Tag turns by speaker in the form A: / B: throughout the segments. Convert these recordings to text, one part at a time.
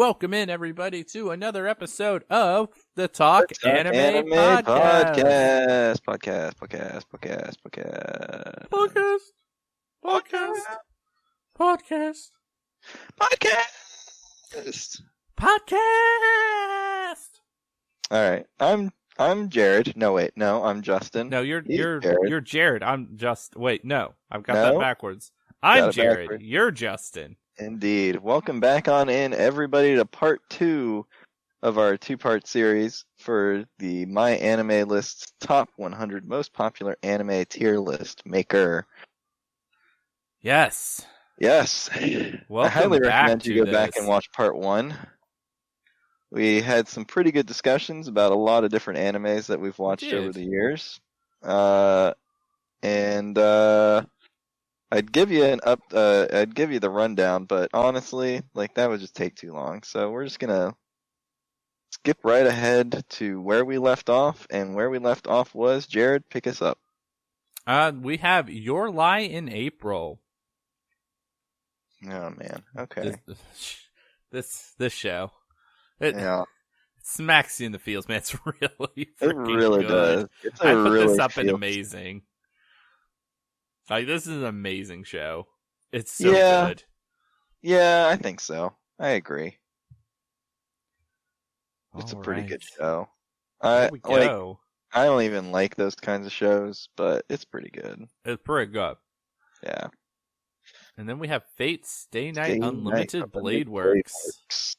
A: Welcome in, everybody, to another episode of the Talk
B: Let's Talk
A: Anime,
B: Anime
A: Podcast.
B: Podcast. All right, I'm Jared. No, wait, no, I'm Justin.
A: No,
B: He's
A: you're
B: Jared.
A: Jared. I'm just wait. No, I've got
B: No?
A: that backwards. I'm
B: Got it
A: Jared.
B: backwards.
A: You're Justin.
B: Indeed. Welcome back on in, everybody, to part 2 of our 2-part series for the MyAnimeList Top 100 Most Popular Anime Tier List Maker.
A: Yes.
B: Yes.
A: Welcome
B: I highly
A: back
B: recommend you
A: to
B: go back
A: this.
B: and watch part 1. We had some pretty good discussions about a lot of different animes that we've watched over the years. I'd give you I'd give you the rundown, but honestly, like, that would just take too long. So we're just gonna skip right ahead to where we left off, and where we left off was, Jared, pick us up.
A: We have Your Lie in April.
B: Oh man, okay.
A: This show.
B: Yeah,
A: It smacks you in the feels, man. It's really
B: it really
A: good.
B: does. It's
A: I
B: a
A: put
B: really
A: this up in
B: feels-
A: amazing. Like, this is an amazing show. It's so
B: Yeah.
A: good.
B: Yeah, I think so. I agree. It's a
A: All
B: pretty
A: right.
B: good show.
A: Here we go.
B: I don't even like those kinds of shows, but it's pretty good.
A: It's pretty good.
B: Yeah.
A: And then we have Fate Stay Night
B: Stay Night
A: Unlimited Blade
B: Unlimited
A: Works.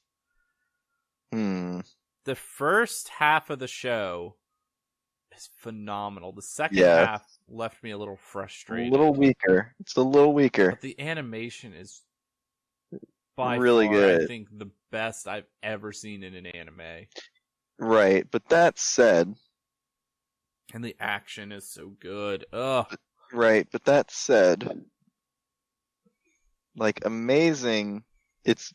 B: Works.
A: The first half of the show is phenomenal. The second
B: Yeah.
A: half left me a little
B: A
A: frustrated.
B: little weaker. It's a little weaker.
A: But the animation is by
B: Really
A: far,
B: good.
A: I think, the best I've ever seen in an anime.
B: Right, but that said,
A: And the action is so good. Ugh.
B: like, amazing, it's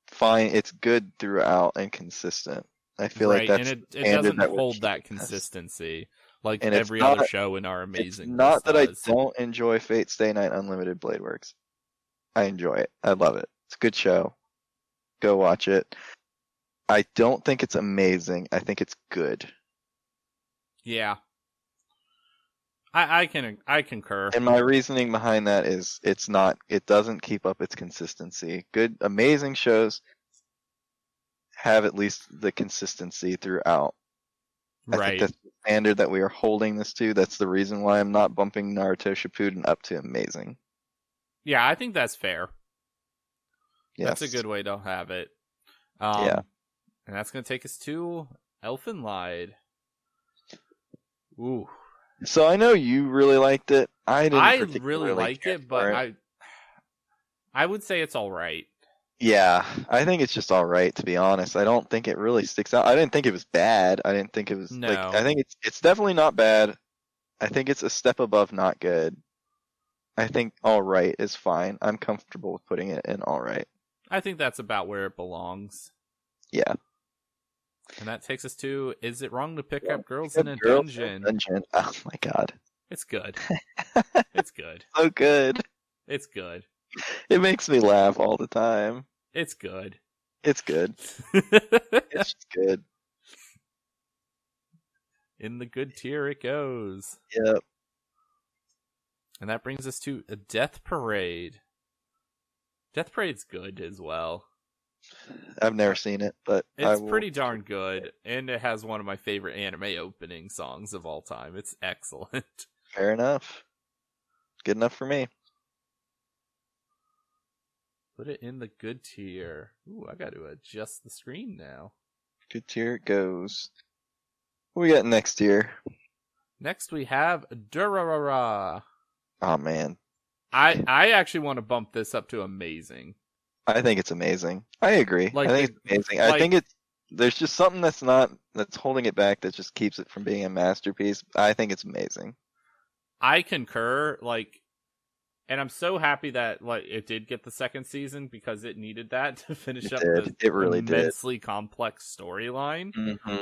B: fine, it's good throughout and consistent. I feel like that's
A: and it
B: the standard
A: doesn't
B: that we're
A: hold that
B: keeping this.
A: consistency like
B: And it's
A: every other
B: not-
A: show in our
B: It's
A: amazing.
B: not that I
A: does.
B: don't enjoy Fate Stay Night Unlimited Blade Works. I enjoy it. I love it. It's a good show. Go watch it. I don't think it's amazing. I think it's good.
A: Yeah. I concur.
B: And my reasoning behind that is it doesn't keep up its consistency. Good, amazing shows have at least the consistency throughout. I
A: Right.
B: think that's the standard that we are holding this to. That's the reason why I'm not bumping Naruto Shippuden up to amazing.
A: Yeah, I think that's fair.
B: Yes.
A: That's a good way to have it.
B: Yeah.
A: And that's going to take us to Elfenlied. Ooh.
B: So I know you really liked it. I didn't
A: I
B: particularly
A: really like
B: care
A: it, but
B: for it.
A: I would say it's all right.
B: Yeah, I think it's just all right, to be honest. I don't think it really sticks out. I didn't think it was bad. I didn't think it was
A: No.
B: I think it's definitely not bad. I think it's a step above not good. I think all right is fine. I'm comfortable with putting it in all right.
A: I think that's about where it belongs.
B: Yeah.
A: And that takes us to, is it wrong to pick up girls in a dungeon?
B: Oh my god.
A: It's good. It's good.
B: So good.
A: It's good.
B: It makes me laugh all the time.
A: It's good.
B: It's good. It's just good.
A: In the good tier it goes.
B: Yep.
A: And that brings us to a Death Parade. Death Parade's good as well.
B: I've never seen it, but
A: It's pretty darn good, and it has one of my favorite anime opening songs of all time. It's excellent.
B: Fair enough. Good enough for me.
A: Put it in the good tier. Ooh, I got to adjust the screen now.
B: Good tier it goes. What we got next tier?
A: Next we have Durarara.
B: Oh man.
A: I actually want to bump this up to amazing.
B: I think it's amazing. I agree.
A: Like,
B: I think it's amazing. I think there's just something that's holding it back, that just keeps it from being a masterpiece. I think it's amazing.
A: I concur, and I'm so happy that it did get the second season, because it needed that to finish up the immensely complex storyline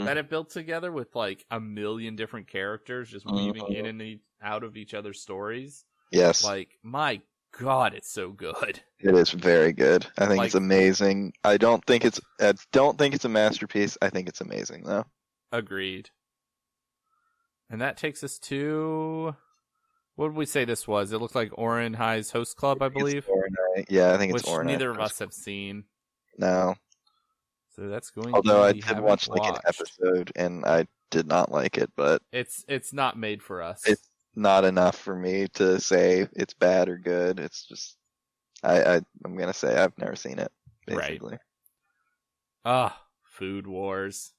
A: that it built together with a million different characters just weaving in and out of each other's stories.
B: Yes.
A: My God, it's so good.
B: It is very good. I think it's
A: Like-
B: amazing. I don't think it's a masterpiece. I think it's amazing though.
A: Agreed. And that takes us to, what did we say this was? It looked like Orin High's Host Club, I believe.
B: Yeah, I think it's
A: which
B: Orin.
A: neither of us have seen.
B: No.
A: So that's going.
B: Although
A: to
B: I
A: be
B: did watch like an episode and I did not like it, but
A: it's not made for us.
B: it's not enough for me to say it's bad or good. It's just I'm gonna say I've never seen it. Basically.
A: Right. Food Wars.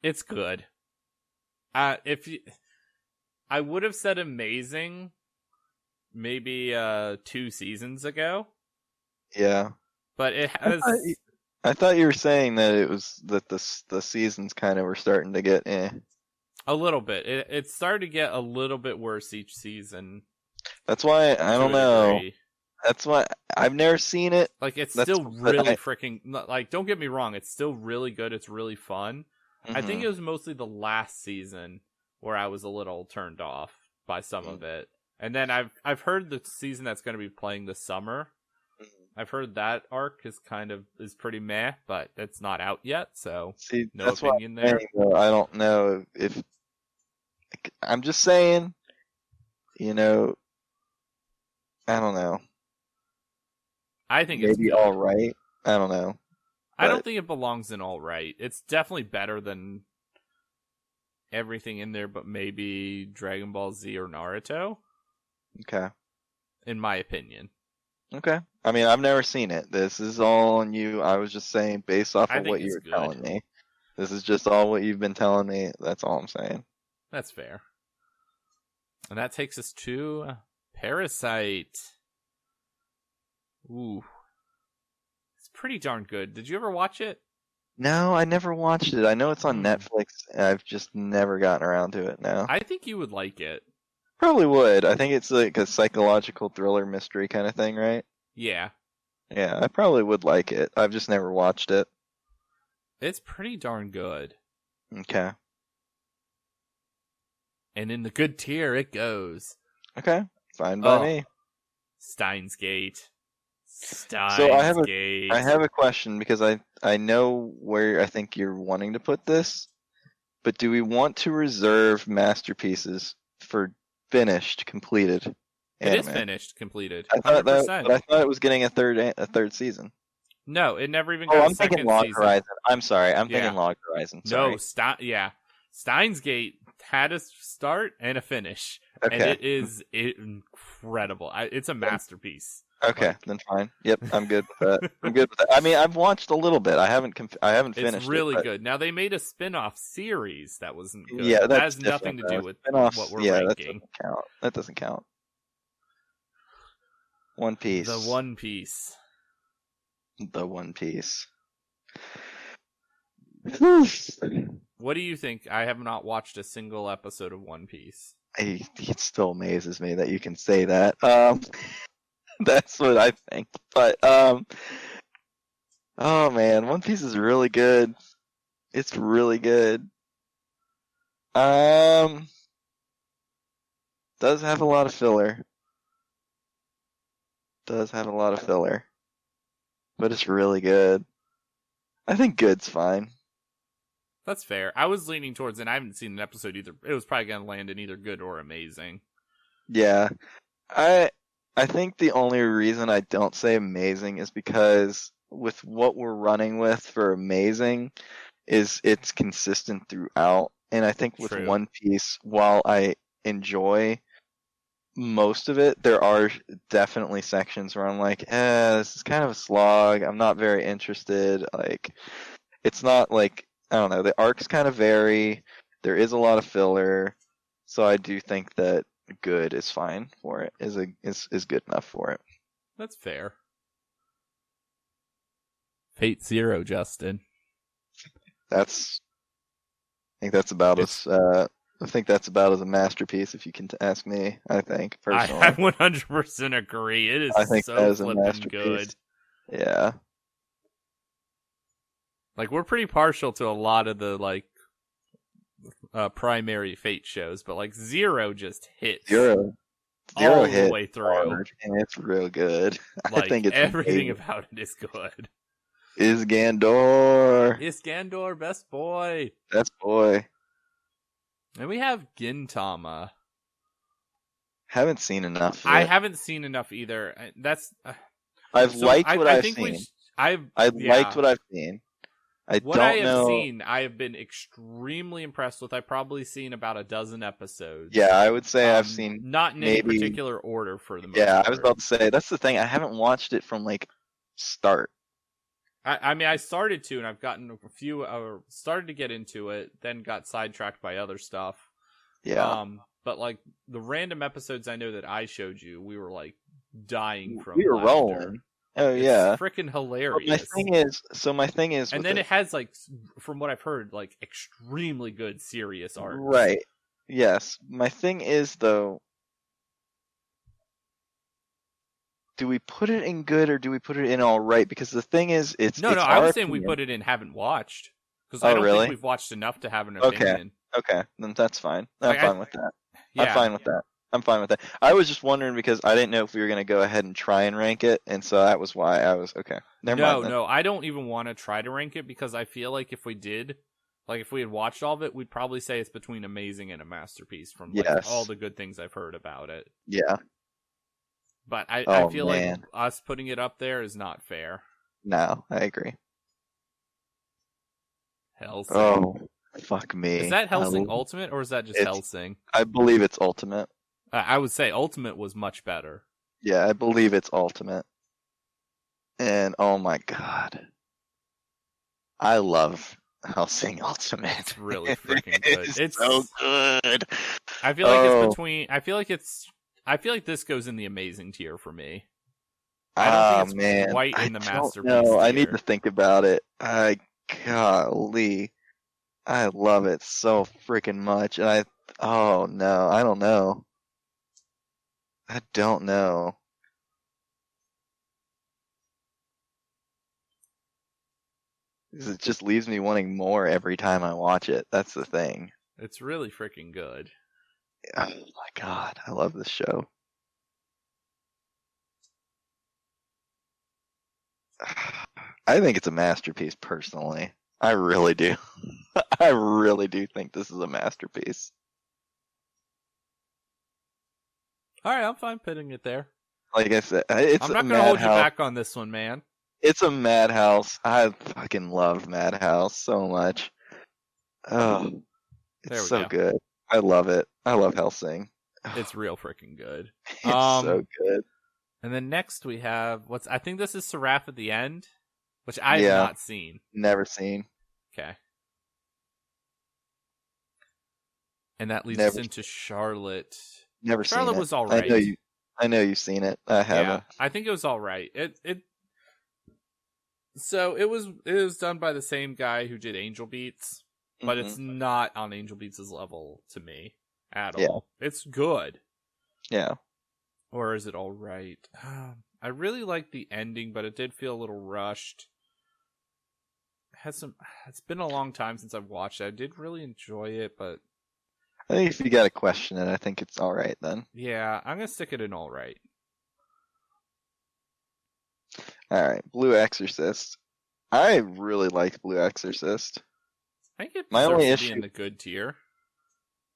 A: It's good. I would have said amazing maybe 2 seasons ago.
B: Yeah.
A: But it has.
B: I thought you were saying that it was that the seasons kind of were starting to get
A: a little bit. It started to get a little bit worse each season.
B: That's why I don't know. That's why I've never seen it.
A: Like it's still really freaking like. Don't get me wrong. It's still really good. It's really fun. Mm-hmm. I think it was mostly the last season where I was a little turned off by some of it. And then I've heard the season that's going to be playing this summer. I've heard that arc is pretty meh, but it's not out yet, so no opinion there.
B: I don't know if I'm just saying, I don't know.
A: I think
B: maybe
A: it's
B: all right. I don't know.
A: I don't think it belongs in all right. It's definitely better than everything in there, but maybe Dragon Ball Z or Naruto.
B: Okay.
A: In my opinion.
B: Okay. I mean, I've never seen it. This is all on you. I was just saying based off of what you were telling me. This is just all what you've been telling me. That's all I'm saying.
A: That's fair. And that takes us to Parasite. Ooh. It's pretty darn good. Did you ever watch it?
B: No, I never watched it. I know it's on Netflix. I've just never gotten around to it now.
A: I think you would like it.
B: Probably would. I think it's like a psychological thriller mystery kind of thing, right?
A: Yeah.
B: Yeah, I probably would like it. I've just never watched it.
A: It's pretty darn good.
B: Okay.
A: And in the good tier, it goes.
B: Okay. Fine by me.
A: Steins Gate.
B: So I have a question because I know where I think you're wanting to put this, but do we want to reserve masterpieces for finished, completed anime?
A: It is finished, completed.
B: I thought 100%. But I thought it was getting a third season.
A: No, it never even got a second season.
B: I'm thinking Log Horizon. I'm sorry. I'm thinking Log Horizon. Sorry.
A: No, Steins Gate had a start and a finish.
B: Okay.
A: And it is incredible. It's a masterpiece.
B: Okay, then fine. Yep, I'm good with that. I mean, I've watched a little bit. I haven't finished it.
A: It's really good. Now, they made a spin-off series that wasn't good.
B: Yeah,
A: that has nothing to do with what we're ranking.
B: That doesn't count. One Piece.
A: The One Piece.
B: The One Piece.
A: What do you think? I have not watched a single episode of One Piece.
B: It still amazes me that you can say that. That's what I think. But oh man, One Piece is really good. It's really good. Does have a lot of filler. But it's really good. I think good's fine.
A: That's fair. I was leaning towards, and I haven't seen an episode either. It was probably going to land in either good or amazing.
B: Yeah. I think the only reason I don't say amazing is because with what we're running with for amazing is it's consistent throughout. And I think with One Piece, while I enjoy most of it, there are definitely sections where I'm like, this is kind of a slog. I'm not very interested. Like, it's not like, I don't know, the arcs kind of vary. There is a lot of filler. So I do think that good is fine for it, is good enough for it.
A: That's fair. Fate Zero, Justin.
B: I think that's about as a masterpiece, if you can ask me. I think personally,
A: I 100% agree. It is. I think so that is a masterpiece. Good.
B: Yeah.
A: Like, we're pretty partial to a lot of the primary Fate shows, but like Zero just hits.
B: Zero Zero
A: all
B: hit
A: the way through.
B: hard, and it's real good.
A: Like,
B: I think it's
A: everything
B: amazing.
A: about it is good.
B: Is Gandor.
A: Is Gandor best boy?
B: Best boy.
A: And we have Gintama.
B: Haven't seen enough of
A: I
B: it.
A: haven't seen enough either.
B: I've liked what I've seen.
A: I've
B: liked what I've seen. I
A: have seen, I have been extremely impressed with. I've probably seen about a dozen episodes.
B: Yeah, I would say I've seen
A: not in any particular order for the most
B: part. I was about to say that's the thing. I haven't watched it from like start.
A: I mean, I started to, and I've gotten a few, started to get into it, then got sidetracked by other stuff.
B: Yeah.
A: But like the random episodes I know that I showed you, we were like dying from.
B: We were rolling. Oh yeah,
A: it's freaking hilarious.
B: My thing is,
A: and then it has like, from what I've heard, like extremely good serious art.
B: Right. Yes. My thing is though, do we put it in good or do we put it in all right? Because the thing is,
A: no. I was saying we put it in haven't watched, because I don't think we've watched enough to have an opinion.
B: Okay, then that's fine. I'm fine with that. I'm fine with that. I'm fine with that. I was just wondering because I didn't know if we were gonna go ahead and try and rank it, and so that was why I was okay. Never mind.
A: No, I don't even want to try to rank it because I feel like if we did, like if we had watched all of it, we'd probably say it's between amazing and a masterpiece from like all the good things I've heard about it.
B: Yeah.
A: But I feel like us putting it up there is not fair.
B: No, I agree.
A: Hellsing.
B: Oh, fuck me.
A: Is that Hellsing Ultimate or is that just Hellsing?
B: I believe it's Ultimate.
A: I would say Ultimate was much better.
B: Yeah, I believe it's Ultimate. And oh my god. I love Hellsing Ultimate.
A: It's really freaking good.
B: It's so good.
A: I feel like it's between. I feel like this goes in the amazing tier for me. I don't think it's quite in the masterpiece. No,
B: I need to think about it. Golly, I love it so freaking much, and I don't know. It just leaves me wanting more every time I watch it. That's the thing.
A: It's really freaking good.
B: Oh my god, I love this show. I think it's a masterpiece, personally. I really do. I really do think this is a masterpiece.
A: Alright, I'm fine putting it there.
B: Like I said, it's
A: I'm not going to hold you back on this one, man.
B: It's a Madhouse. I fucking love Madhouse so much. Oh, it's so good. I love it. I love Hellsing.
A: It's real freaking good.
B: It's so good.
A: And then next we have I think this is Seraph at the End, which I have not seen.
B: Never seen.
A: Okay. And that leads us into Charlotte.
B: Never seen it.
A: Charlotte was all right.
B: I know you've seen it. I haven't. Yeah,
A: I think it was all right. So it was done by the same guy who did Angel Beats, but it's not on Angel Beats' level to me at all. It's good.
B: Yeah.
A: Or is it all right? I really liked the ending, but it did feel a little rushed. It's been a long time since I've watched it. I did really enjoy it, but
B: I think if you gotta question it, I think it's all right then.
A: Yeah, I'm gonna stick it in all right.
B: All right, Blue Exorcist. I really liked Blue Exorcist.
A: I think it deserves to be in the good tier.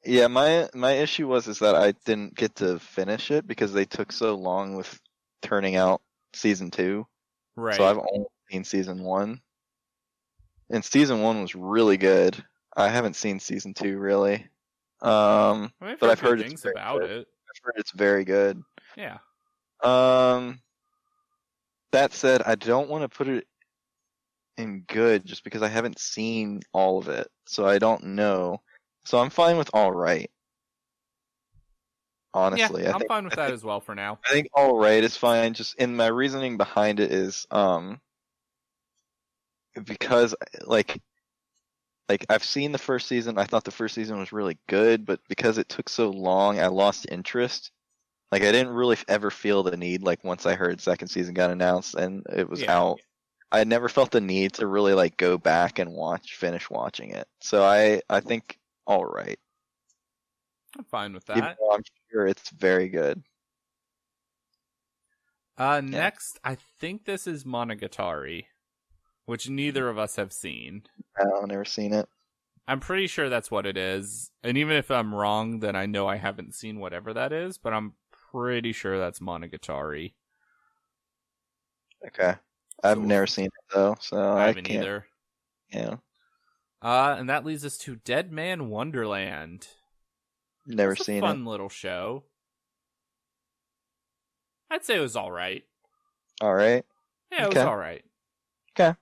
B: Yeah, my issue was that I didn't get to finish it because they took so long with turning out season 2.
A: Right.
B: So I've only seen season 1. And season 1 was really good. I haven't seen season 2 really. But I've heard
A: things about it.
B: I've heard it's very good.
A: Yeah.
B: That said, I don't want to put it in good just because I haven't seen all of it. So I don't know. So I'm fine with all right. Honestly,
A: yeah, I'm fine with that as well for now.
B: I think all right is fine. Just in my reasoning behind it is because like I've seen the first season. I thought the first season was really good, but because it took so long, I lost interest. Like I didn't really ever feel the need. Like once I heard second season got announced and it was out, I never felt the need to really like go back and finish watching it. So I think all right.
A: I'm fine with that.
B: Even though I'm sure it's very good.
A: Next, I think this is Monogatari, which neither of us have seen.
B: No, I've never seen it.
A: I'm pretty sure that's what it is. And even if I'm wrong, then I know I haven't seen whatever that is, but I'm pretty sure that's Monogatari.
B: Okay. I've never seen it, though, so
A: I haven't either.
B: Yeah.
A: And that leads us to Dead Man Wonderland.
B: Never seen it.
A: Fun little show. I'd say it was all right.
B: All right.
A: Yeah, it was all right.
B: Okay.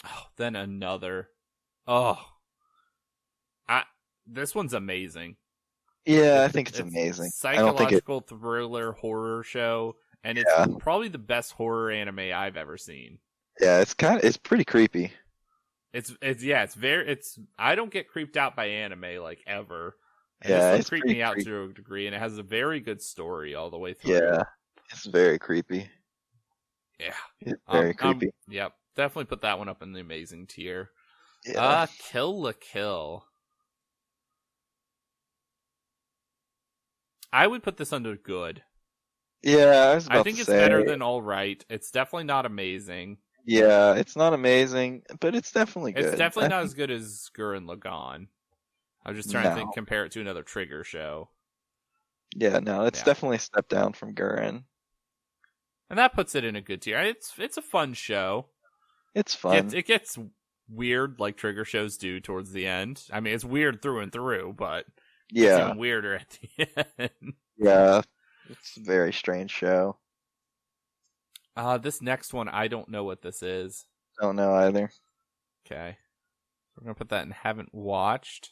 A: Oh, then another. This one's amazing.
B: Yeah, I think it's amazing.
A: Psychological thriller horror show, and it's probably the best horror anime I've ever seen.
B: Yeah, it's pretty creepy.
A: I don't get creeped out by anime like ever. And
B: yeah,
A: this one creeped me out to a degree, and it has a very good story all the way through.
B: Yeah, it's very creepy.
A: Yeah,
B: it's very creepy.
A: Yep, definitely put that one up in the amazing tier.
B: Yeah.
A: Kill la Kill. I would put this under good.
B: Yeah,
A: I think it's better than all right. It's definitely not amazing.
B: Yeah, it's not amazing, but it's definitely good.
A: It's definitely not as good as Gurren Lagann. I was just trying to compare it to another Trigger show.
B: Yeah, no, it's definitely a step down from Gurren.
A: And that puts it in a good tier. It's a fun show.
B: It's fun.
A: It gets weird like Trigger shows do towards the end. I mean, it's weird through and through, but it's even weirder at the end.
B: Yeah, it's a very strange show.
A: This next one, I don't know what this is.
B: Don't know either.
A: Okay. We're going to put that in haven't watched.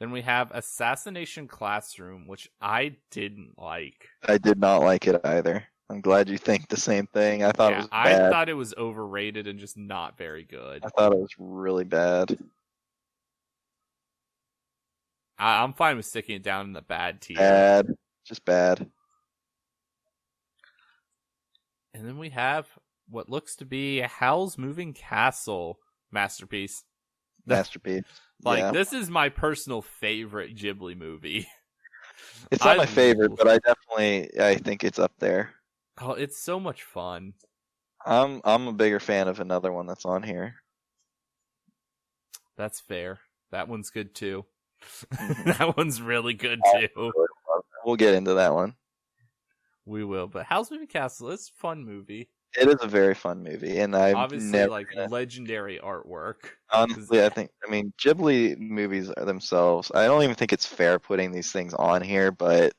A: Then we have Assassination Classroom, which I didn't like.
B: I did not like it either. I'm glad you think the same thing. I thought it was bad.
A: I thought it was overrated and just not very good.
B: I thought it was really bad.
A: I'm fine with sticking it down in the bad tier.
B: Bad. Just bad.
A: And then we have what looks to be Howl's Moving Castle masterpiece.
B: Masterpiece.
A: This is my personal favorite Ghibli movie.
B: It's not my favorite, but I think it's up there.
A: Oh, it's so much fun.
B: I'm a bigger fan of another one that's on here.
A: That's fair. That one's good too. That one's really good too.
B: We'll get into that one.
A: We will, but Howl's Moving Castle is a fun movie.
B: It is a very fun movie, and I
A: obviously legendary artwork.
B: Honestly, I mean, Ghibli movies are themselves. I don't even think it's fair putting these things on here, but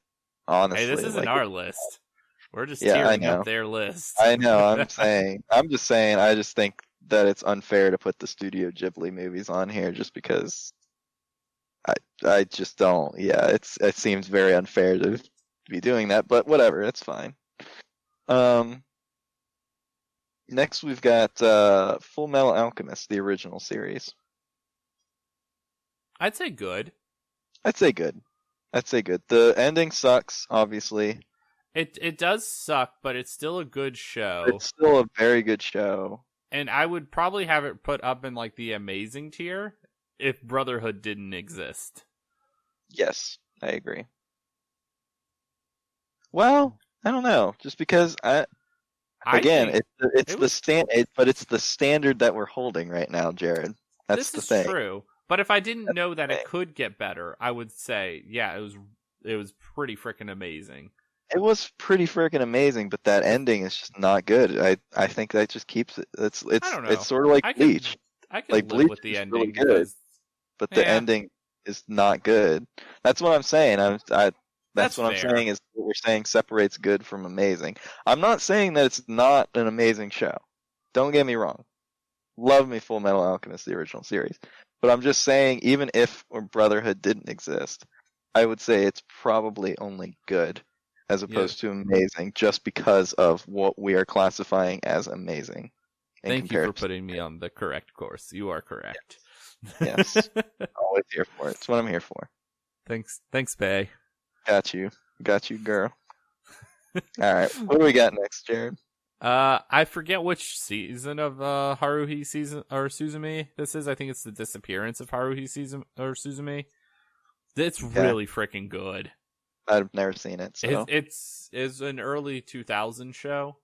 B: honestly,
A: hey, this isn't our list. We're just tearing up their list.
B: I know. I'm just saying. I just think that it's unfair to put the Studio Ghibli movies on here, just because. I just don't. Yeah, it seems very unfair to be doing that, but whatever, it's fine. Next we've got Full Metal Alchemist, the original series.
A: I'd say good.
B: The ending sucks, obviously.
A: It does suck, but it's still a good show.
B: It's still a very good show.
A: And I would probably have it put up in like the amazing tier if Brotherhood didn't exist.
B: Yes, I agree. Well, I don't know. Just because it's the standard that we're holding right now, Jared. That's the thing.
A: This is true. But if I didn't know that it could get better, I would say, yeah, it was pretty freaking amazing.
B: It was pretty freaking amazing, but that ending is just not good. I think that just keeps it. It's sort of like Bleach.
A: I can live
B: Bleach
A: with the ending
B: really good, but the ending is not good. That's what I'm saying. That's what I'm saying is what we're saying separates good from amazing. I'm not saying that it's not an amazing show. Don't get me wrong. Love me Full Metal Alchemist, the original series. But I'm just saying, even if Brotherhood didn't exist, I would say it's probably only good as opposed to amazing, just because of what we are classifying as amazing.
A: Thank you for putting me on the correct course. You are correct.
B: Yes. Always here for it. It's what I'm here for.
A: Thanks, Bay.
B: Got you, girl. All right, what do we got next, Jared?
A: I forget which season of Haruhi season or Suzume this is. I think it's the disappearance of Haruhi season or Suzume. It's really freaking good.
B: I've never seen it. So
A: it's an early 2000 show,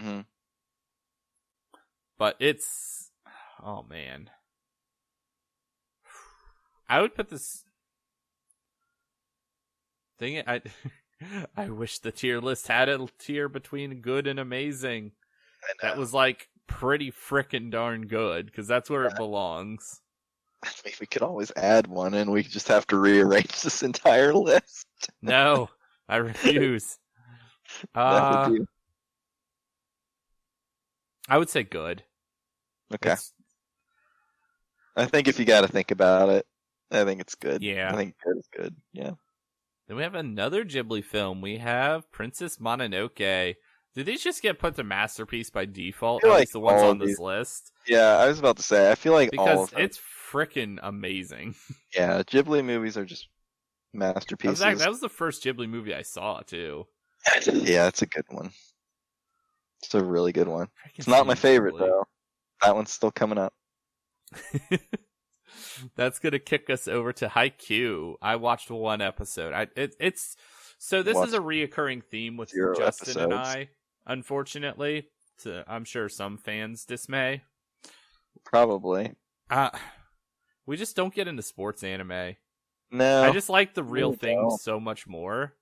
B: mm-hmm.
A: but it's oh man, I would put this thing. I wish the tier list had a tier between good and amazing. That was like pretty frickin' darn good, because that's where it belongs.
B: I mean, we could always add one, and we just have to rearrange this entire list.
A: No, I refuse. I would say good.
B: Okay. I think if you got to think about it, I think it's good.
A: Yeah.
B: I think good is good. Yeah.
A: Then we have another Ghibli film. We have Princess Mononoke. Did these just get put to Masterpiece by default? At least the ones on this list?
B: Yeah, I was about to say, I feel like
A: because
B: all of them.
A: It's freaking amazing.
B: Yeah, Ghibli movies are just masterpieces.
A: That was the first Ghibli movie I saw, too.
B: Yeah, it's a good one. It's a really good one. It's not my favorite, though. That one's still coming up.
A: That's gonna kick us over to Haikyuu. I watched one episode. It's so this is a reoccurring theme with Justin and I. Unfortunately, I'm sure some fans dismay.
B: Probably.
A: We just don't get into sports anime.
B: No,
A: I just like the real thing so much more.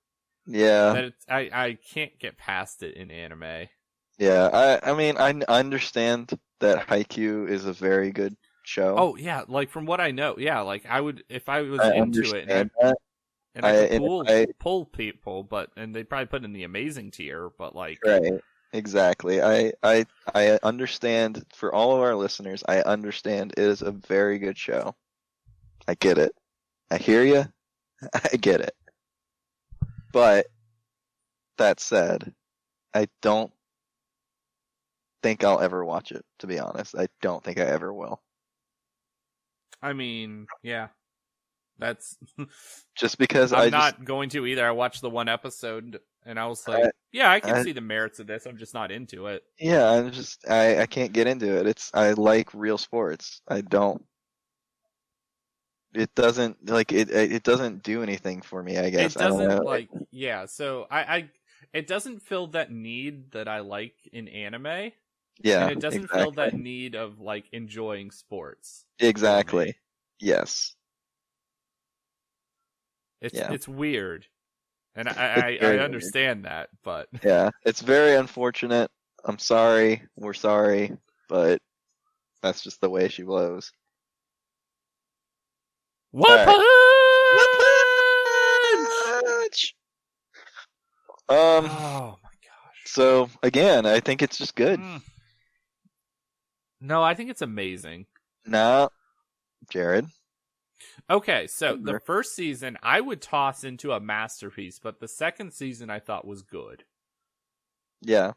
B: Yeah,
A: that I can't get past it in anime.
B: Yeah, I mean, I understand that Haikyuu is a very good show.
A: Oh yeah, like from what I know, yeah, like I would if I was into it and I could pull people, and they'd probably put in the amazing tier, but like
B: right, exactly. I understand for all of our listeners. I understand it is a very good show. I get it. I hear you. I get it. But that said, I don't think I'll ever watch it, to be honest. I don't think I ever will.
A: I mean, yeah. That's
B: just because
A: I'm not going to either. I watched the one episode and I was like, I can see the merits of this. I'm just not into it.
B: Yeah, I can't get into it. I like real sports. I don't. It doesn't it doesn't do anything for me, I guess.
A: It doesn't so it doesn't fill that need that I like in anime.
B: Yeah.
A: And it doesn't fill that need of like enjoying sports.
B: Exactly. Yes.
A: It's weird. And I understand that, but
B: yeah, it's very unfortunate. I'm sorry. We're sorry, but that's just the way she blows.
A: One punch!
B: Oh my gosh. So again, I think it's just good.
A: No, I think it's amazing.
B: No, Jared.
A: Okay, so the first season I would toss into a masterpiece, but the second season I thought was good.
B: Yeah.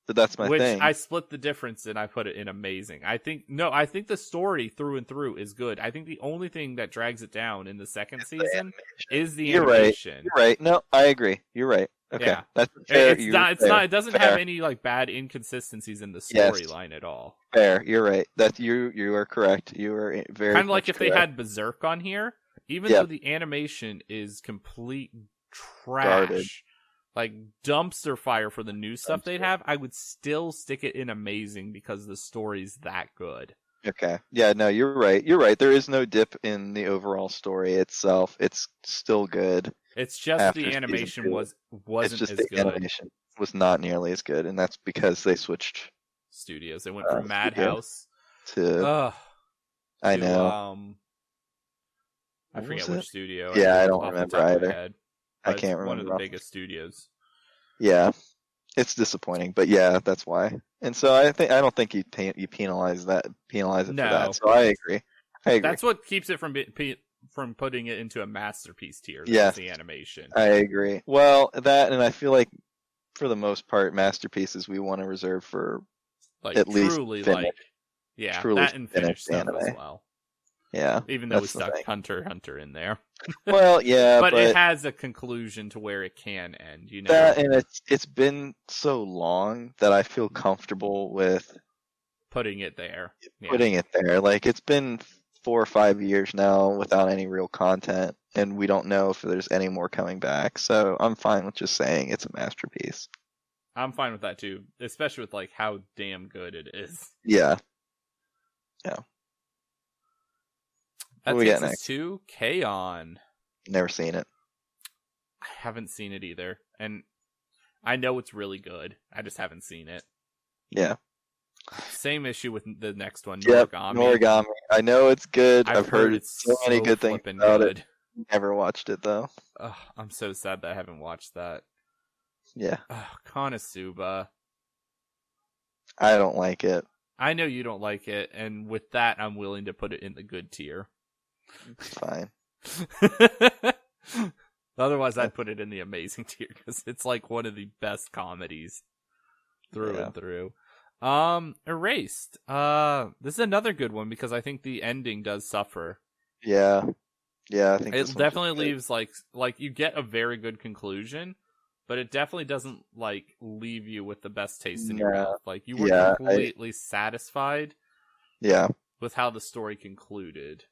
B: But that's my thing.
A: Which I split the difference and I put it in amazing. I think the story through and through is good. I think the only thing that drags it down in the second season is the animation.
B: You're right. No, I agree. You're right. Okay. Yeah. That's fair.
A: It doesn't have any like bad inconsistencies in the storyline at all.
B: Fair. You're right. You are correct. You are very
A: kind of like if they had Berserk on here, even though the animation is complete trash. Garbage. Like dumpster fire for the new stuff they'd have, I would still stick it in amazing because the story's that good.
B: Okay. Yeah, no, you're right. You're right. There is no dip in the overall story itself. It's still good.
A: It's just the animation wasn't as good.
B: Animation was not nearly as good, and that's because they switched
A: studios. They went from Madhouse
B: to I know.
A: I forget which studio.
B: Yeah, I don't remember either. I can't remember.
A: One of the biggest studios.
B: Yeah, it's disappointing, but yeah, that's why. And so I don't think you penalize it for that. So I agree.
A: That's what keeps it from putting it into a masterpiece tier. Yeah, the animation.
B: I agree. Well, that, and I feel like for the most part, masterpieces we want to reserve for
A: like
B: at
A: truly
B: least
A: truly that and finished stuff
B: anime.
A: As well.
B: Yeah,
A: even though we stuck Hunter in there.
B: Well, yeah,
A: but it has a conclusion to where it can end. You know,
B: and it's been so long that I feel comfortable with
A: putting it there.
B: Putting it there, like it's been 4 or 5 years now without any real content, and we don't know if there's any more coming back. So I'm fine with just saying it's a masterpiece.
A: I'm fine with that too, especially with like how damn good it is.
B: Yeah.
A: That
B: What we
A: takes
B: got
A: us
B: next?
A: to K-On!
B: Never seen it.
A: I haven't seen it either, and I know it's really good. I just haven't seen it.
B: Yeah.
A: Same issue with the next one,
B: Yep,
A: Noragami.
B: Noragami. I know it's good.
A: I've heard it's so
B: many good things about
A: good.
B: it. Never watched it though.
A: Ugh, I'm so sad that I haven't watched that.
B: Yeah.
A: Konosuba.
B: I don't like it.
A: I know you don't like it, and with that, I'm willing to put it in the good tier.
B: It's fine.
A: Otherwise, I'd put it in the amazing tier because it's like one of the best comedies through and through. Erased. This is another good one because I think the ending does suffer.
B: Yeah. I think
A: it definitely leaves like you get a very good conclusion, but it definitely doesn't like leave you with the best taste in your mouth. Like you were completely satisfied.
B: Yeah.
A: With how the story concluded.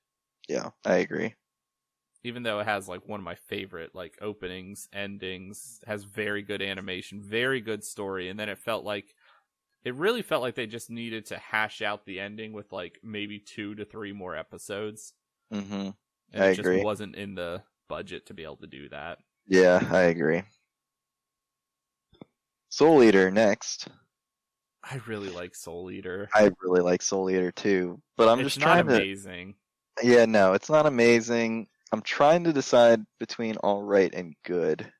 B: Yeah, I agree.
A: Even though it has like one of my favorite like openings, endings, has very good animation, very good story, and then it really felt like they just needed to hash out the ending with like maybe 2 to 3 more episodes.
B: Mm-hmm.
A: And it just wasn't in the budget to be able to do that.
B: Yeah, I agree. Soul Eater next.
A: I really like Soul Eater.
B: I really like Soul Eater too, but I'm just trying to.
A: It's not amazing.
B: Yeah, no, it's not amazing. I'm trying to decide between all right and good.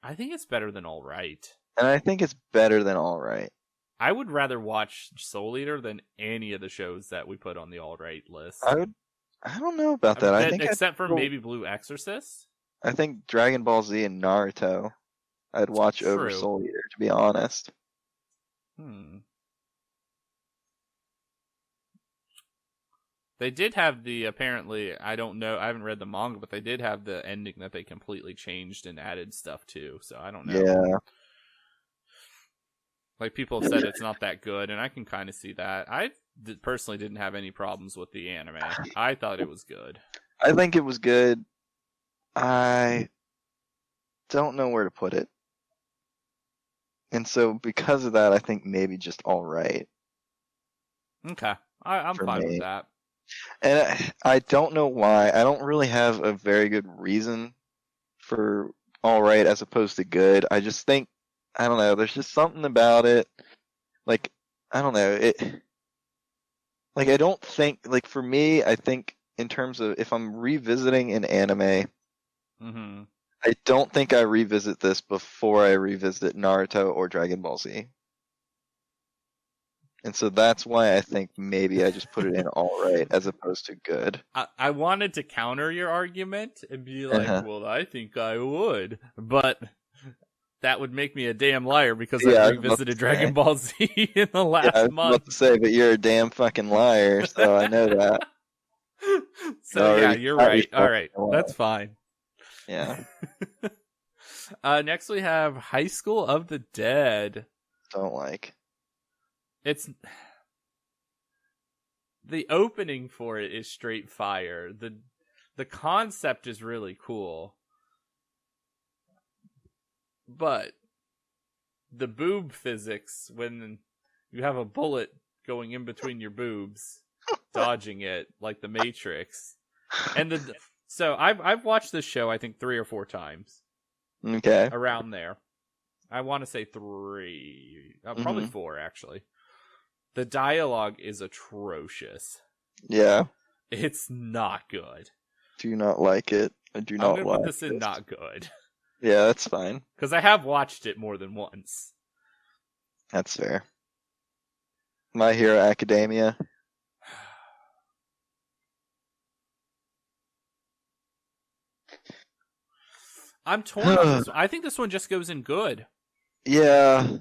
A: I think it's better than all right.
B: And I think it's better than all right.
A: I would rather watch Soul Eater than any of the shows that we put on the all right list.
B: I don't know about that. I think
A: except for maybe Blue Exorcist.
B: I think Dragon Ball Z and Naruto I'd watch over Soul Eater, to be honest.
A: They did have apparently, I don't know, I haven't read the manga, but they did have the ending that they completely changed and added stuff to, so I don't know.
B: Yeah.
A: Like, people have said it's not that good, and I can kind of see that. I personally didn't have any problems with the anime. I thought it was good.
B: I think it was good. I don't know where to put it. And so, because of that, I think maybe just all right.
A: Okay. I'm fine with that.
B: And I don't know why. I don't really have a very good reason for all right as opposed to good. I just think, I don't know, there's just something about it. Like, I don't know. Like, I don't think, like, for me, I think in terms of if I'm revisiting an anime, I don't think I revisit this before I revisit Naruto or Dragon Ball Z. And so that's why I think maybe I just put it in all right as opposed to good.
A: I wanted to counter your argument and be like, well, I think I would. But that would make me a damn liar because I revisited Dragon Ball Z in the last month.
B: I was about to say, but you're a damn fucking liar, so I know that.
A: So yeah, you're right. All right, that's fine.
B: Yeah.
A: Next we have High School of the Dead.
B: Don't like.
A: It's the opening for it is straight fire. The concept is really cool. But the boob physics, when you have a bullet going in between your boobs, dodging it like the Matrix. And so I've watched this show I think 3 or 4 times.
B: Okay.
A: Around there. I want to say 3, probably 4 actually. The dialogue is atrocious.
B: Yeah.
A: It's not good.
B: Do not like it. I do not like it.
A: I'm going to put this in not good.
B: Yeah, that's fine.
A: Because I have watched it more than once.
B: That's fair. My Hero Academia.
A: I'm torn on this one. I think this one just goes in good.
B: Yeah.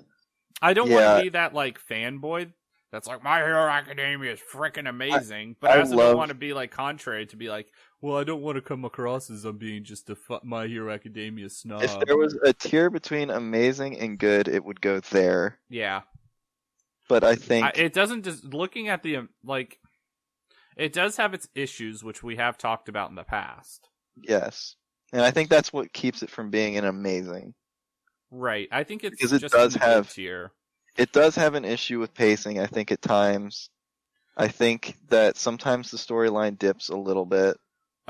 A: I don't want to be that like fanboy that's like, My Hero Academia is freaking amazing. But I also don't want to be like contrary to be like, well, I don't want to come across as I'm being just a My Hero Academia snob.
B: If there was a tier between amazing and good, it would go there.
A: Yeah.
B: But I think...
A: it doesn't just... Looking at the... like, It does have its issues, which we have talked about in the past.
B: Yes. And I think that's what keeps it from being an amazing.
A: Right. I think it's
B: because it
A: just
B: does
A: in
B: have
A: tier.
B: It does have an issue with pacing, I think, at times. I think that sometimes the storyline dips a little bit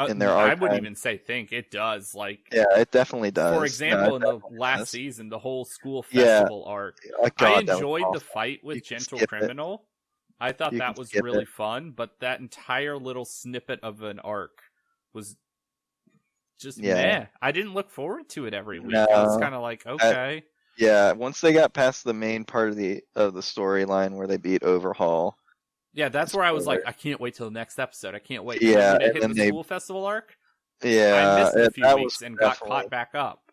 B: in their
A: I
B: arc.
A: wouldn't even say think. It does. Like,
B: yeah, it definitely does.
A: For example, in the last season, the whole school festival arc, I enjoyed the fight with Gentle Criminal. I thought that was really fun, but that entire little snippet of an arc was just meh. I didn't look forward to it every week. I was kind of like, okay.
B: Once they got past the main part of the storyline where they beat Overhaul.
A: Yeah, that's where I was like, I can't wait till the next episode. I can't wait.
B: Yeah,
A: when it hit the school festival arc,
B: yeah,
A: I missed a few weeks and got caught back up.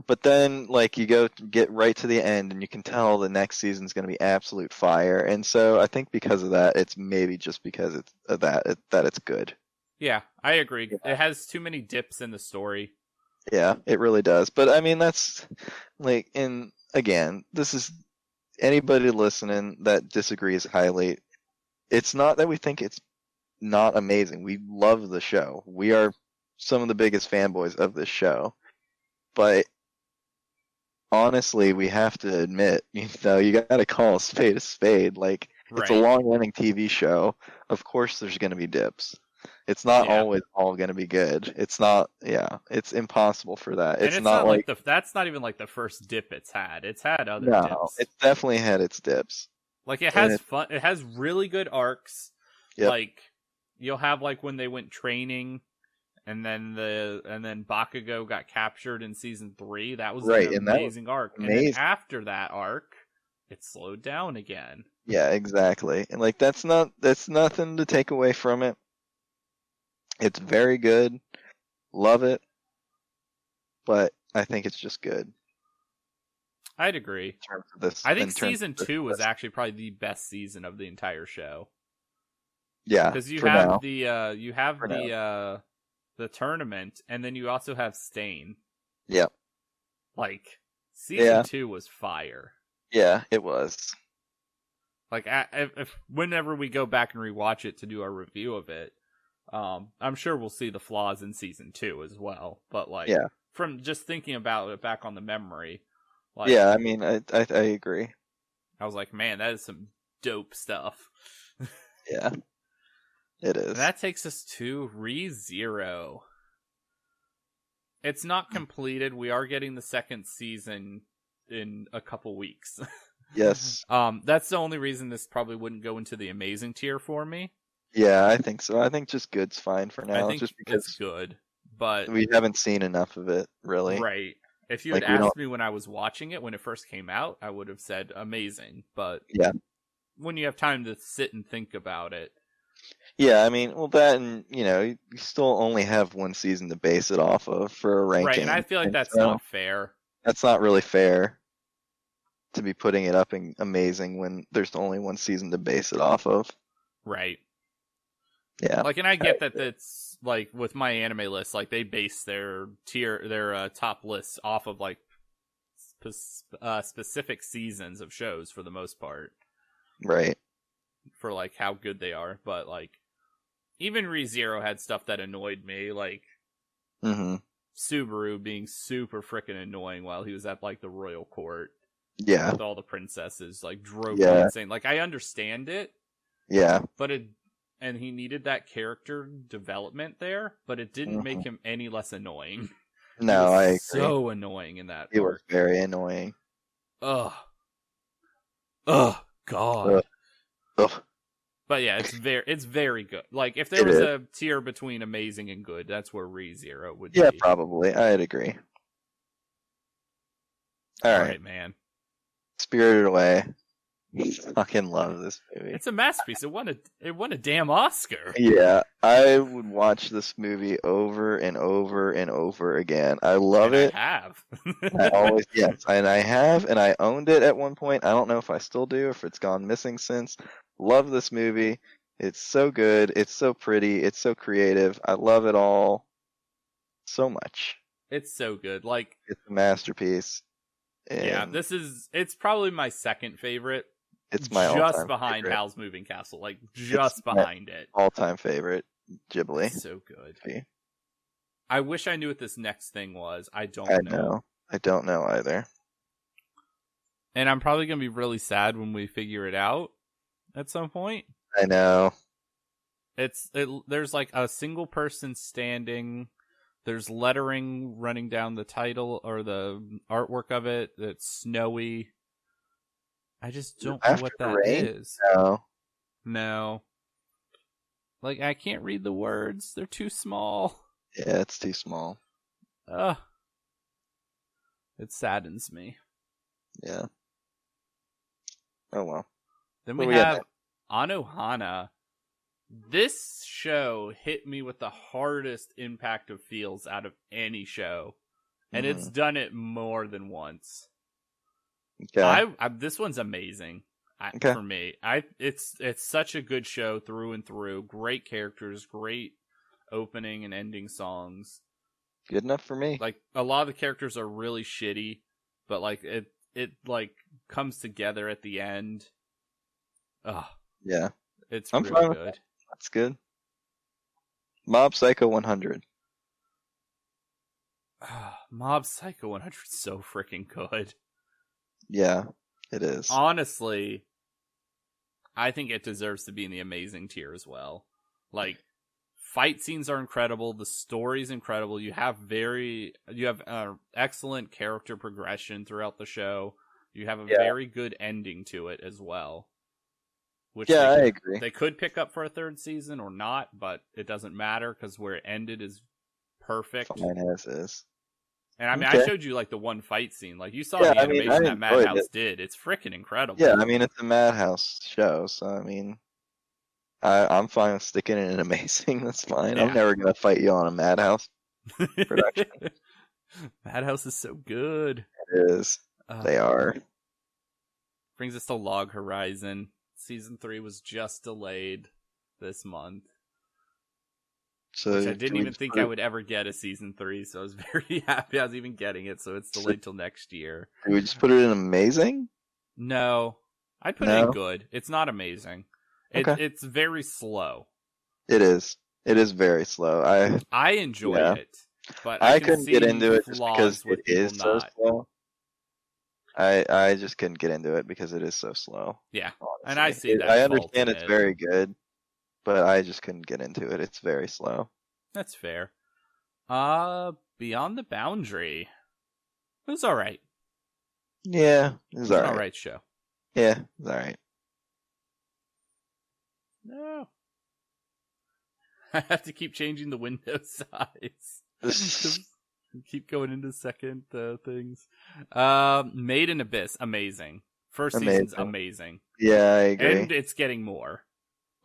B: But then, like, you get right to the end, and you can tell the next season's going to be absolute fire. And so I think because of that, it's maybe just because it's that it's good.
A: Yeah, I agree. Yeah. It has too many dips in the story.
B: Yeah, it really does. But I mean, that's like, and again, this is anybody listening that disagrees highly. It's not that we think it's not amazing. We love the show. We are some of the biggest fanboys of this show. But honestly, we have to admit, you got to call a spade. Like, It's a long-running TV show. Of course there's going to be dips. It's not always all going to be good. It's not, it's impossible for that.
A: It's not like that's not even like the first dip it's had. It's had other dips. No,
B: it's definitely had its dips.
A: Like, it has fun. It has really good arcs. Yep. Like, you'll have like when they went training, and then Bakugo got captured in season 3. That was an amazing arc. And then after that arc, it slowed down again.
B: Yeah, exactly. And like that's nothing to take away from it. It's very good. Love it. But I think it's just good.
A: I'd agree. I think season 2 was actually probably the best season of the entire show.
B: Yeah,
A: because you have the tournament, and then you also have Stain.
B: Yep.
A: Like, season 2 was fire.
B: Yeah, it was.
A: Like, whenever we go back and rewatch it to do our review of it, I'm sure we'll see the flaws in season 2 as well. But like, from just thinking about it back on the memory, like,
B: I mean, I agree.
A: I was like, man, that is some dope stuff.
B: Yeah, it is.
A: And that takes us to ReZero. It's not completed. We are getting the second season in a couple weeks.
B: Yes.
A: That's the only reason this probably wouldn't go into the amazing tier for me.
B: Yeah, I think so. I think just good's fine for now.
A: I think
B: just because
A: it's good, but
B: we haven't seen enough of it, really.
A: Right. If you had asked me when I was watching it, when it first came out, I would have said amazing. But when you have time to sit and think about it.
B: Yeah, I mean, well, that and, you still only have one season to base it off of for a ranking.
A: Right, and I feel like that's not fair.
B: That's not really fair to be putting it up in amazing when there's only one season to base it off of.
A: Right.
B: Yeah.
A: Like, and I get that that's, like, with MyAnimeList, like, they base their top lists off of, like, specific seasons of shows for the most part.
B: Right.
A: For, like, how good they are. But, like, even ReZero had stuff that annoyed me, like Subaru being super freaking annoying while he was at, like, the royal court.
B: Yeah.
A: With all the princesses, like, drove me insane. Like, I understand it.
B: Yeah.
A: But and he needed that character development there, but it didn't make him any less annoying.
B: No, I agree.
A: So annoying in that.
B: He was very annoying.
A: Ugh, God.
B: Ugh.
A: But yeah, it's very good. Like, if there was a tier between amazing and good, that's where ReZero would be.
B: Yeah, probably. I'd agree. All right,
A: man.
B: Spirited Away. Fucking love this movie.
A: It's a masterpiece. It won a damn Oscar.
B: Yeah, I would watch this movie over and over and over again. I love it.
A: I have.
B: I always and I have, and I owned it at one point. I don't know if I still do, if it's gone missing since. Love this movie. It's so good. It's so pretty. It's so creative. I love it all so much.
A: It's so good. Like,
B: it's a masterpiece.
A: And it's probably my second favorite.
B: It's my
A: just behind
B: favorite.
A: Howl's Moving Castle, like just behind it.
B: All-time favorite Ghibli.
A: It's so good. I wish I knew what this next thing was. I don't know.
B: I don't know either.
A: And I'm probably gonna be really sad when we figure it out at some point.
B: I know.
A: There's like a single person standing. There's lettering running down the title or the artwork of it. It's snowy. I just don't know what that is. No. Like, I can't read the words. They're too small.
B: Yeah, it's too small.
A: Ugh. It saddens me.
B: Yeah. Oh, well.
A: Then we have Anohana. This show hit me with the hardest impact of feels out of any show. And it's done it more than once. Okay. This one's amazing for me. It's such a good show through and through. Great characters, great opening and ending songs.
B: Good enough for me.
A: Like, a lot of the characters are really shitty, but like it like comes together at the end. Ugh.
B: Yeah.
A: It's really good.
B: That's good. Mob Psycho 100.
A: Mob Psycho 100 is so freaking good.
B: Yeah, it is.
A: Honestly, I think it deserves to be in the amazing tier as well. Like, fight scenes are incredible. The story's incredible. You have excellent character progression throughout the show. You have a very good ending to it as well. Which
B: I agree.
A: They could pick up for a third season or not, but it doesn't matter because where it ended is perfect.
B: Fine as is.
A: And I mean, I showed you like the one fight scene. Like, you saw the animation that Madhouse did. It's freaking incredible.
B: Yeah, I mean, it's a Madhouse show, so I mean, I'm fine with sticking in an amazing. That's fine. Yeah. I'm never gonna fight you on a Madhouse production.
A: Madhouse is so good.
B: It is. They are.
A: Brings us to Log Horizon. Season 3 was just delayed this month. So which I didn't even think I would ever get a season 3, so I was very happy I was even getting it, so it's delayed till next year.
B: Do we just put it in amazing?
A: No. I'd put it in good. It's not amazing. It's very slow.
B: It is. It is very slow.
A: I enjoy it, but
B: I couldn't get into it just because it is so slow. I just couldn't get into it because it is so slow.
A: Yeah, honestly. And I see that.
B: I understand it's very good, but I just couldn't get into it. It's very slow.
A: That's fair. Beyond the Boundary. It was alright.
B: Yeah, it was alright.
A: Alright show.
B: Yeah, it was alright.
A: No. I have to keep changing the window size. Keep going into second things. Made in Abyss, amazing. First season's amazing.
B: Yeah, I agree.
A: And it's getting more,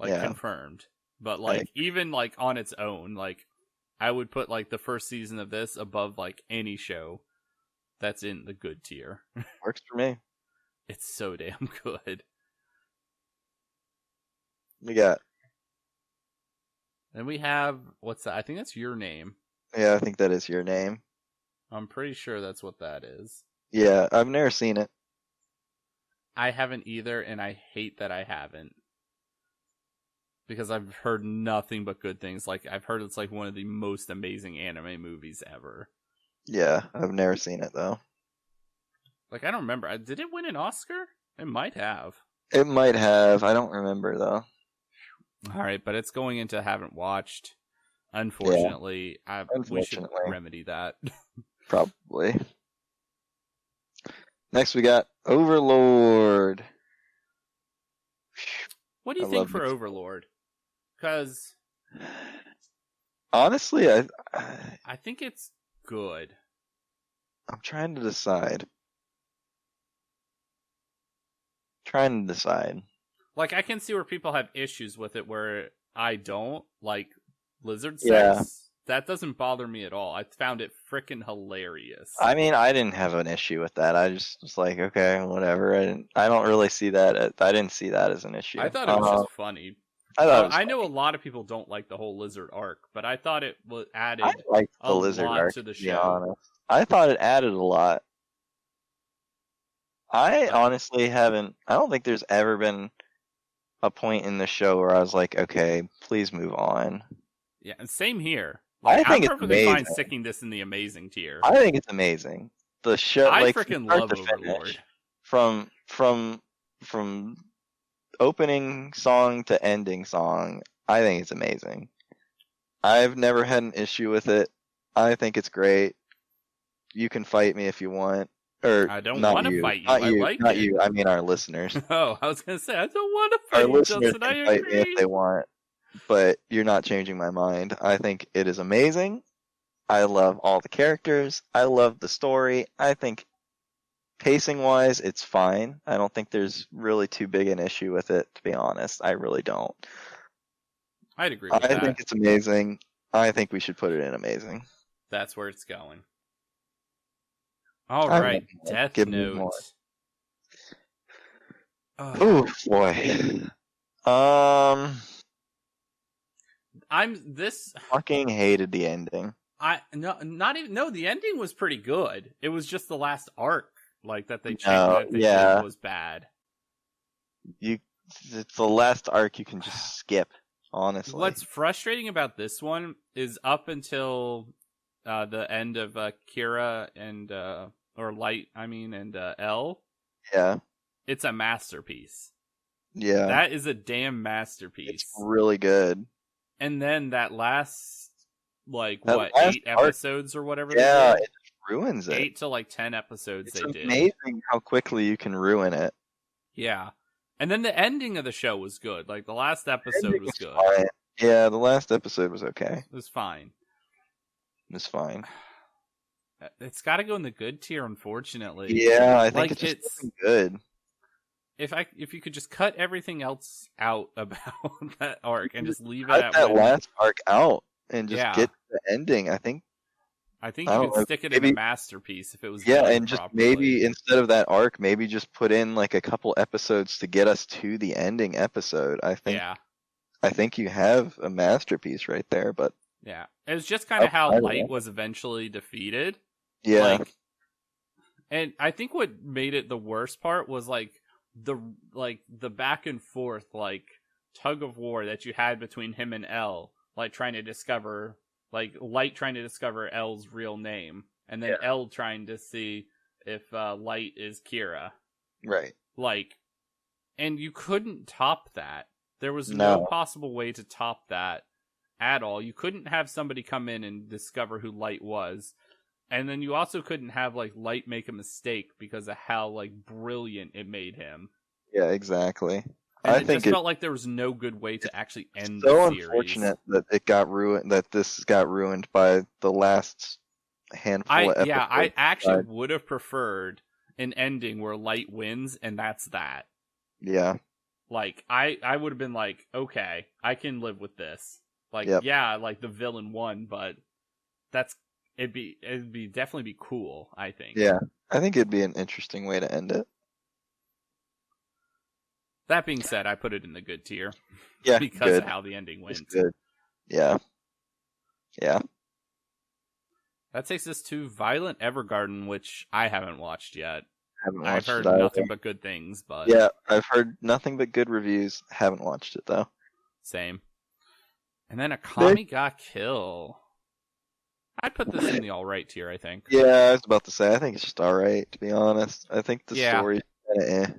A: confirmed. But even like on its own, like I would put like the first season of this above like any show that's in the good tier.
B: Works for me.
A: It's so damn good.
B: We got.
A: And we have what's that? I think that's Your Name.
B: Yeah, I think that is Your Name.
A: I'm pretty sure that's what that is.
B: Yeah, I've never seen it.
A: I haven't either, and I hate that I haven't. Because I've heard nothing but good things. Like, I've heard it's like one of the most amazing anime movies ever.
B: Yeah, I've never seen it, though.
A: Like, I don't remember. Did it win an Oscar? It might have.
B: It might have. I don't remember, though.
A: Alright, but it's going into haven't watched. Unfortunately, we should remedy that.
B: Probably. Next, we got Overlord.
A: What do you think for Overlord? Because
B: honestly,
A: I think it's good.
B: I'm trying to decide.
A: Like, I can see where people have issues with it where I don't. Like, lizard sex.
B: Yeah.
A: That doesn't bother me at all. I found it freaking hilarious.
B: I mean, I didn't have an issue with that. I just was like, okay, whatever. I don't really see that. I didn't see that as an issue.
A: I thought it was just funny. I know a lot of people don't like the whole lizard arc, but I thought it added
B: a lot
A: to the show.
B: I thought it added a lot. I honestly haven't. I don't think there's ever been a point in the show where I was like, okay, please move on.
A: Yeah, and same here. Like,
B: I think
A: I'm
B: it's
A: perfectly fine
B: amazing.
A: sticking this in the amazing tier.
B: I think it's amazing. The show,
A: I
B: like
A: freaking
B: from start
A: love
B: to
A: Overlord.
B: finish, from opening song to ending song, I think it's amazing. I've never had an issue with it. I think it's great. You can fight me if you want. Or
A: I don't
B: not
A: want to
B: you.
A: fight you.
B: Not
A: I
B: you.
A: like
B: Not
A: it.
B: you. I mean our listeners.
A: Oh, I was gonna say I don't want to
B: Our
A: fight you,
B: listeners
A: Justin. I
B: can fight me if
A: agree.
B: they want. But you're not changing my mind. I think it is amazing. I love all the characters. I love the story. I think pacing wise, it's fine. I don't think there's really too big an issue with it, to be honest. I really don't.
A: I'd agree with that.
B: I think it's amazing. I think we should put it in amazing.
A: That's where it's going. All right, Death Note.
B: Oh boy. Fucking hated the ending.
A: The ending was pretty good. It was just the last arc, like that they
B: changed.
A: Did was bad.
B: It's the last arc you can just skip. Honestly,
A: what's frustrating about this one is up until the end of Kira and or Light, and L.
B: Yeah,
A: it's a masterpiece.
B: Yeah,
A: that is a damn masterpiece.
B: It's really good.
A: And then that last, last 8 episodes or whatever.
B: Yeah, it ruins it.
A: 8 to 10 episodes.
B: It's amazing how quickly you can ruin it.
A: Yeah. And then the ending of the show was good. Like, the last episode was good.
B: Fine. Yeah, the last episode was okay.
A: It was fine.
B: It's fine.
A: It's got to go in the good tier, unfortunately.
B: Yeah, I think it's just good.
A: If you could just cut everything else out about that arc and just leave
B: cut
A: it at
B: that last arc out and just get to the ending, I think
A: you could stick it in a masterpiece if it was
B: and just
A: properly.
B: Maybe instead of that arc, maybe just put in a couple episodes to get us to the ending episode. I think you have a masterpiece right there. But
A: yeah, it was just kind of how Light was eventually defeated.
B: Yeah,
A: and I think what made it the worst part was the back and forth tug of war that you had between him and L, trying to discover Light trying to discover L's real name, and then L trying to see if Light is Kira.
B: Right.
A: And you couldn't top that. There was no possible way to top that at all. You couldn't have somebody come in and discover who Light was. And then you also couldn't have Light make a mistake because of how brilliant it made him.
B: Yeah, exactly.
A: And I think it felt like there was no good way to actually end the series.
B: So unfortunate that it got ruined. That this got ruined by the last handful of episodes.
A: Yeah, I actually would have preferred an ending where Light wins, and that's that.
B: Yeah.
A: I would have been okay, I can live with this. The villain won, but it'd be definitely be cool, I think.
B: Yeah, I think it'd be an interesting way to end it.
A: That being said, I put it in the good tier.
B: Yeah,
A: because of how the ending went.
B: It's good. Yeah. Yeah.
A: That takes us to Violet Evergarden, which I haven't watched yet.
B: I've
A: heard nothing but good things, but
B: yeah, I've heard nothing but good reviews. Haven't watched it though.
A: Same. And then Akame ga Kill. I'd put this in the alright tier, I think.
B: Yeah, I was about to say, I think it's just alright, to be honest. I think the story's kinda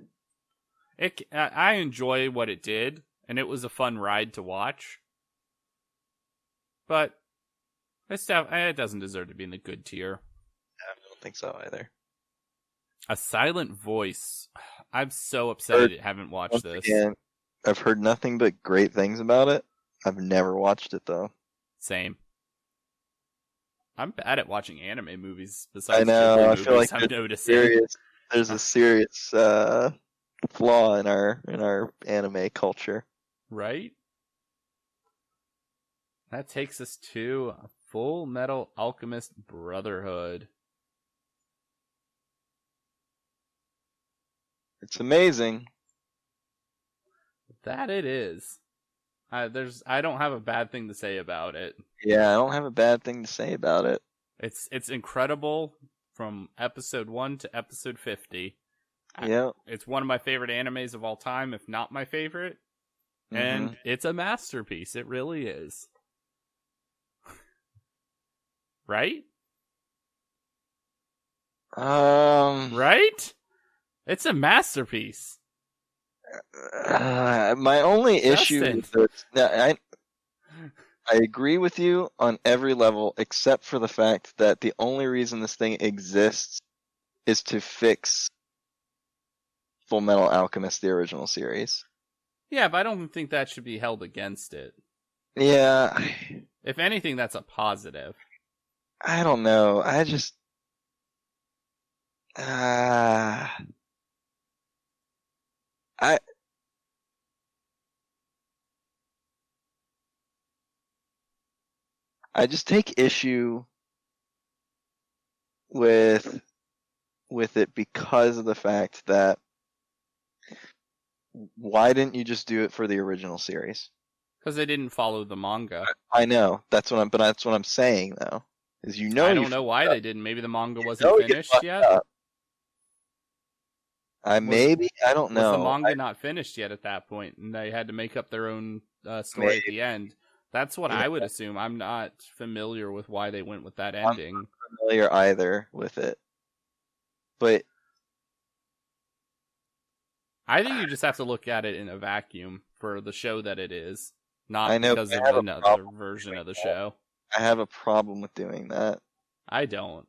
A: I enjoy what it did, and it was a fun ride to watch. But it doesn't deserve to be in the good tier.
B: I don't think so either.
A: A Silent Voice. I'm so upset I haven't watched this.
B: Again, I've heard nothing but great things about it. I've never watched it though.
A: Same. I'm bad at watching anime movies. Besides,
B: I know. I feel like
A: I'm noticing.
B: There's a serious flaw in our anime culture.
A: Right. That takes us to Full Metal Alchemist Brotherhood.
B: It's amazing.
A: That it is. I don't have a bad thing to say about it.
B: Yeah, I don't have a bad thing to say about it.
A: It's incredible from episode 1 to episode 50.
B: Yeah.
A: It's one of my favorite animes of all time, if not my favorite. And it's a masterpiece. It really is. Right? Right? It's a masterpiece.
B: My only issue with this, I agree with you on every level except for the fact that the only reason this thing exists is to fix Full Metal Alchemist, the original series.
A: Yeah, but I don't think that should be held against it.
B: Yeah.
A: If anything, that's a positive.
B: I don't know. I just... I just take issue with it because of the fact that why didn't you just do it for the original series?
A: Because they didn't follow the manga.
B: I know. That's what I'm saying though. Is
A: I don't know why they didn't. Maybe the manga wasn't finished yet.
B: I don't know.
A: Was the manga not finished yet at that point, and they had to make up their own story at the end? That's what I would assume. I'm not familiar with why they went with that ending.
B: I'm not familiar either with it, but
A: I think you just have to look at it in a vacuum for the show that it is, not because of another version of the show.
B: I have a problem with doing that.
A: I don't.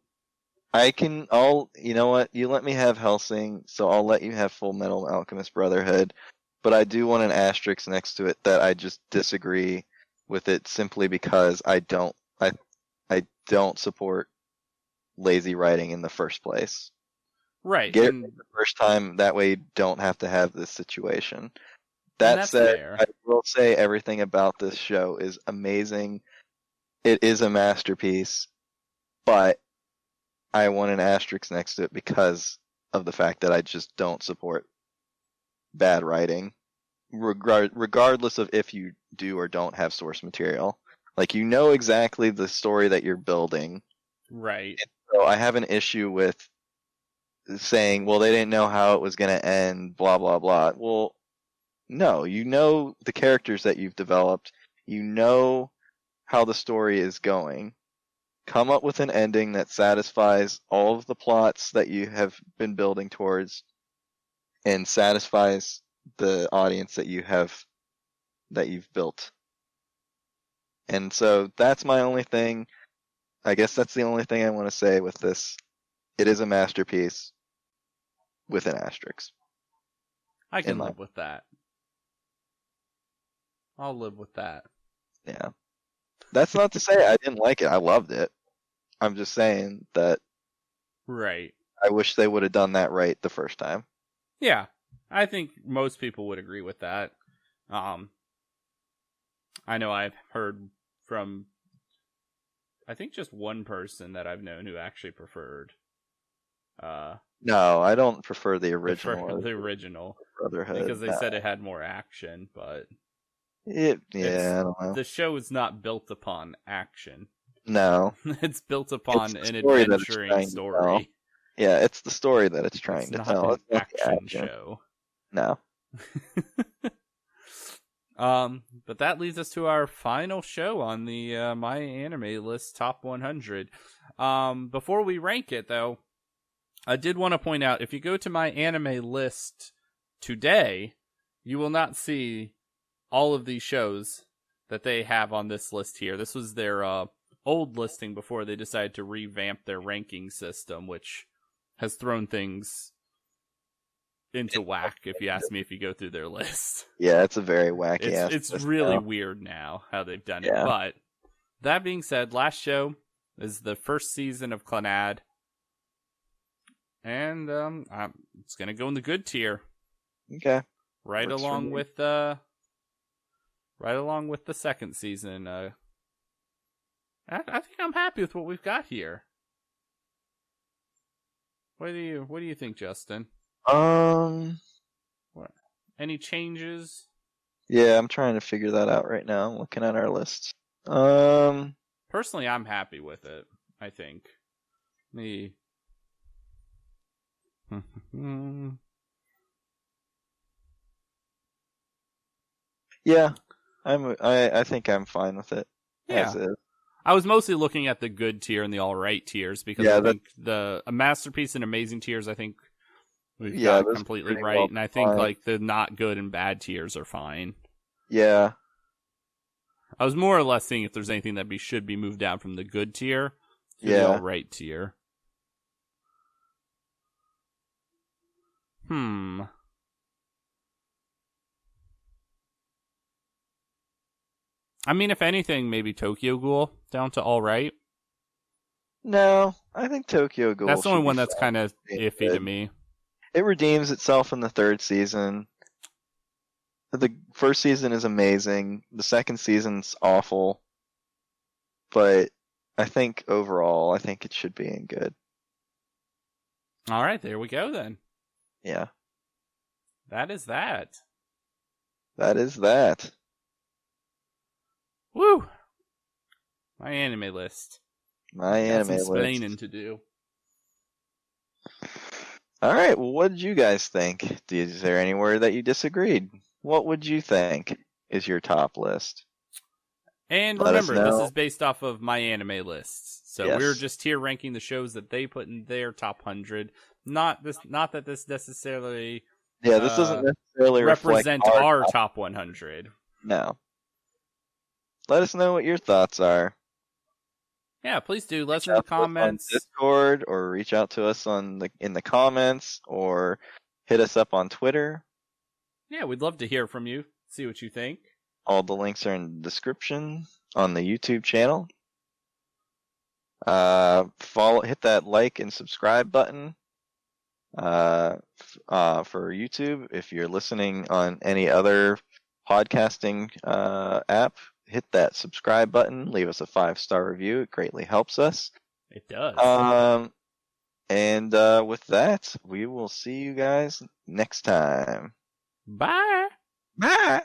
B: You know what? You let me have Hellsing, so I'll let you have Full Metal Alchemist Brotherhood, but I do want an asterisk next to it that I just disagree with it simply because I don't support lazy writing in the first place.
A: Right.
B: Get it the first time, that way you don't have to have this situation. That said, fair. I will say everything about this show is amazing. It is a masterpiece, but I want an asterisk next to it because of the fact that I just don't support bad writing, regardless of if you do or don't have source material. Like, you know exactly the story that you're building.
A: Right.
B: And so I have an issue with saying, well, they didn't know how it was going to end, blah, blah, blah. Well, no, you know the characters that you've developed. You know how the story is going. Come up with an ending that satisfies all of the plots that you have been building towards and satisfies the audience that you've built. And so that's my only thing. I guess that's the only thing I want to say with this. It is a masterpiece with an asterisk.
A: I can live with that. I'll live with that.
B: Yeah. That's not to say I didn't like it. I loved it. I'm just saying that.
A: Right.
B: I wish they would have done that right the first time.
A: Yeah. I think most people would agree with that. I know I've heard from, I think, just one person that I've known who actually preferred.
B: No, I don't prefer the original.
A: The original
B: Brotherhood,
A: because they said it had more action, but
B: I don't know.
A: The show is not built upon action.
B: No,
A: it's built upon an adventuring story.
B: Yeah, it's the story that it's trying to tell.
A: It's not an action show.
B: No.
A: But that leads us to our final show on the MyAnimeList Top 100. Before we rank it, though, I did want to point out, if you go to MyAnimeList today, you will not see all of these shows that they have on this list here. This was their old listing before they decided to revamp their ranking system, which has thrown things into whack, if you ask me, if you go through their list.
B: Yeah, it's a very wacky
A: It's really weird now how they've done it. But that being said, last show is the first season of Clannad. And it's going to go in the good tier.
B: Okay.
A: Right along with the second season. I think I'm happy with what we've got here. What do you think, Justin? What? Any changes?
B: Yeah, I'm trying to figure that out right now. I'm looking at our list.
A: Personally, I'm happy with it. I think.
B: Yeah, I think I'm fine with it
A: Yeah.
B: as is.
A: I was mostly looking at the good tier and the all right tiers because I think a masterpiece and amazing tiers, I think we've got completely right, well, and I think like the not good and bad tiers are fine.
B: Yeah.
A: I was more or less seeing if there's anything that should be moved down from the good tier to the all right tier. I mean, if anything, maybe Tokyo Ghoul down to all right.
B: No, I think Tokyo Ghoul.
A: That's the only one that's kind of iffy to me.
B: It redeems itself in the third season. The first season is amazing. The second season's awful. But I think overall, I think it should be in good.
A: All right, there we go then.
B: Yeah.
A: That is that.
B: That is that.
A: Woo! My anime list.
B: MyAnimeList.
A: Some explaining to do.
B: All right. Well, what did you guys think? Is there anywhere that you disagreed? What would you think is your top list?
A: And remember, this is based off of MyAnimeList. So we're just here ranking the shows that they put in their top 100. Not that this necessarily.
B: Yeah, this doesn't necessarily
A: represent our top 100.
B: No. Let us know what your thoughts are.
A: Yeah, please do. Let us know in the comments.
B: On Discord, or reach out to us in the comments, or hit us up on Twitter.
A: Yeah, we'd love to hear from you. See what you think.
B: All the links are in the description on the YouTube channel. Hit that like and subscribe button for YouTube. If you're listening on any other podcasting app, hit that subscribe button. Leave us a 5-star review. It greatly helps us.
A: It does.
B: And with that, we will see you guys next time.
A: Bye.
B: Bye.